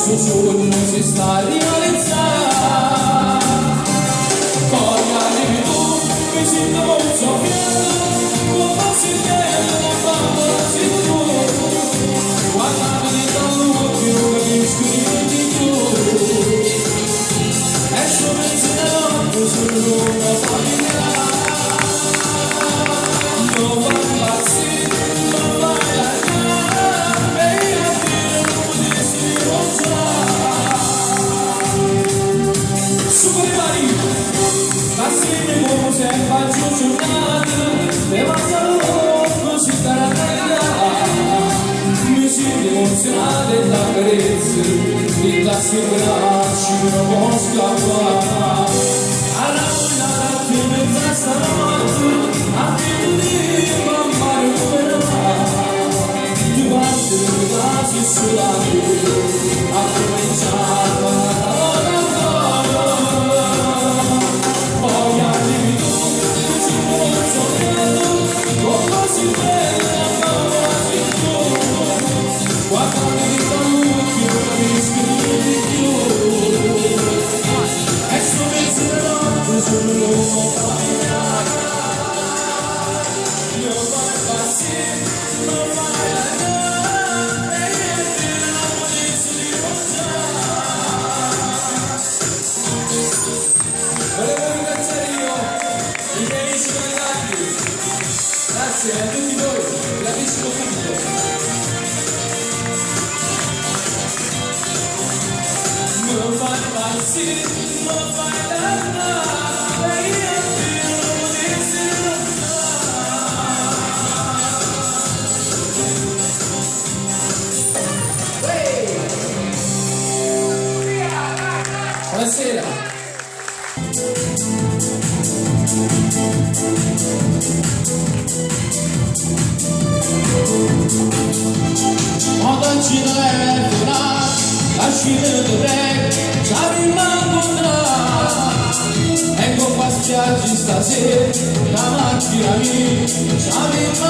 nostro sogno si sta realizzando. Poi arrivi tu, mi sento molto fiero, come si vede la fama si tu. Guardami dall'occhio, capisco di più. E sono in notte, sono una famiglia. Non va impazzire, non va allargare, e io non potessi mostrare. Super Mari, passimi come se faccio giornata, e basta l'uomo si starà a mi sento emozionata e la carezza, e la sicurezza non può scappare. Alla una notte mezza stanotte, a più di mamma recuperare, tu basti le case solate, a cominciare a lavorare. Poi arrivi tu, mi sento emozionato, come si vede la fama si tu. Guardami dall'occhio, capisco di più. E sono in notte, sono una famiglia. Non vai impazzire, non vai allargare, e io non potessi dimostrare. Volevo ringraziare io i miei cittadini. Grazie a tutti voi, bravissimo pubblico. Non vai impazzire, non vai allargare, e io non potessi dimostrare. Buonasera. Quando ci telefona, lasciami il break, ci rimango ecco qua spiaggi stasera, la macchina mia, ci arriva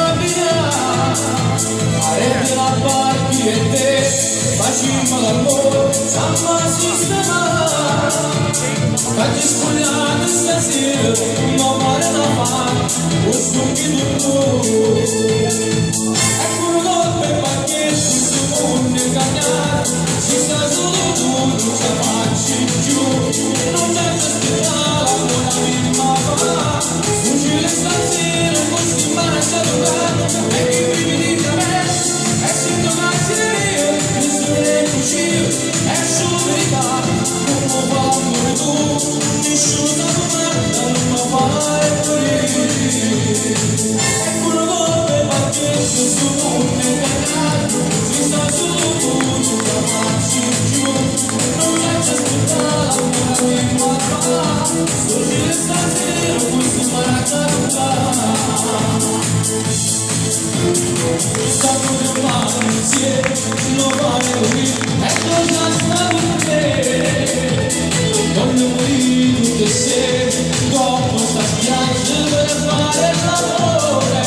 arrendi la barchi e te, facciamo l'amore, siamo a sistemare, fagli spogliare stasera, non fare la fame, o stupido tu. Ecco un golpe pacchetto, questo mondo è cambiato, ci sta solo tu, non ci facci più, non c'è da aspettare, buona vita fa, fuggire stasera, questi marcia a giocare, e che vivi di me, e se tornassi io, nessuno ne fuggire, è solo verità, non lo fa amore tu, nessuno sa domanda, non lo fai morire. Ecco un golpe pacchetto, questo mondo è cambiato, ci sta solo tu, non ci facci più, non c'è da aspettare, buona vita fa, fuggire stasera, questi marcia a giocare. Stavo nel mare insieme, non vale qui, e cosa stavo in te? Quando morì tutte sere, dopo sta spiaggia per fare l'amore.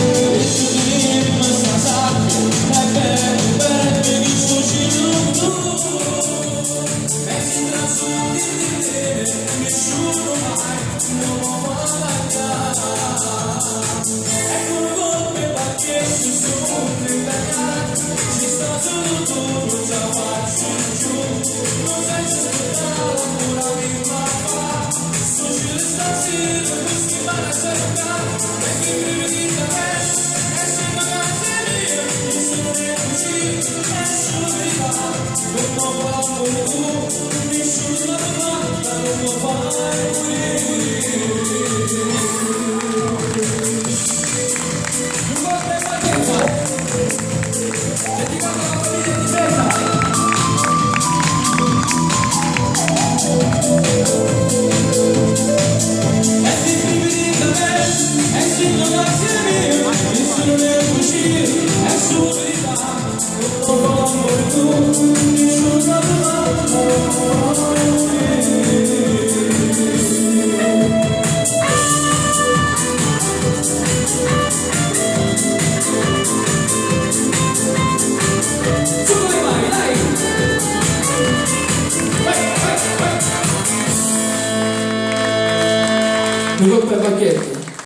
E tu dimmi sta sabbia, è bene che sto girando tu. E si trasforma di te, nessuno mai, non può mancare. Ecco un golpe pacchetto, sono italiano, ci sta solo tu, non ci faccio giù, non sai se aspettare, ancora mi fa, fuggire stasera, questi marcia a giocare, e che vivi di te, e se magari è mia, nessuno ne fuggire, nessuno verità, non può amore tu, nessuno la domanda, non lo fai morire. Mi rompe il pacchetto.